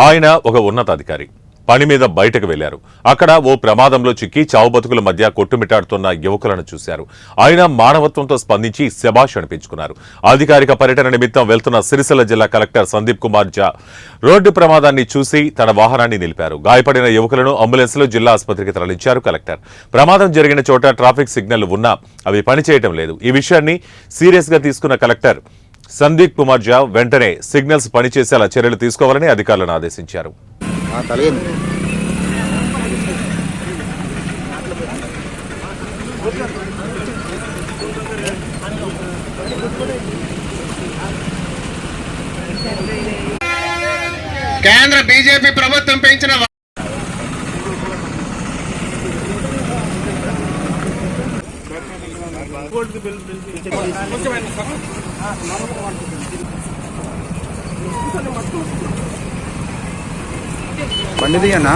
ఆయన ఒక ఉన్నతాధికారి పని మీద బయటకు వెళ్లారు. అక్కడ ఓ ప్రమాదంలో చిక్కి చావు బతుకుల మధ్య కొట్టుమిట్టాడుతున్న యువకులను చూశారు. ఆయన మానవత్వంతో స్పందించి శభాష్ అనిపించుకున్నారు. అధికారిక పర్యటన నిమిత్తం వెళ్తున్న సిరిసిల్ల జిల్లా కలెక్టర్ సందీప్ కుమార్ ఝా రోడ్డు ప్రమాదాన్ని చూసి తన వాహనాన్ని నిలిపారు. గాయపడిన యువకులను అంబులెన్స్లో జిల్లా ఆసుపత్రికి తరలించారు కలెక్టర్. ప్రమాదం జరిగిన చోట ట్రాఫిక్ సిగ్నల్ ఉన్నా అవి పనిచేయడం లేదు. ఈ విషయాన్ని సీరియస్ గా తీసుకున్న కలెక్టర్ సందీప్ కుమార్ ఝా వెంటనే సిగ్నల్స్ పనిచేసేలా చర్యలు తీసుకోవాలని అధికారులను ఆదేశించారు. కేంద్ర బీజేపీ ప్రభుత్వం పెంచిన బండి తీయన్నా.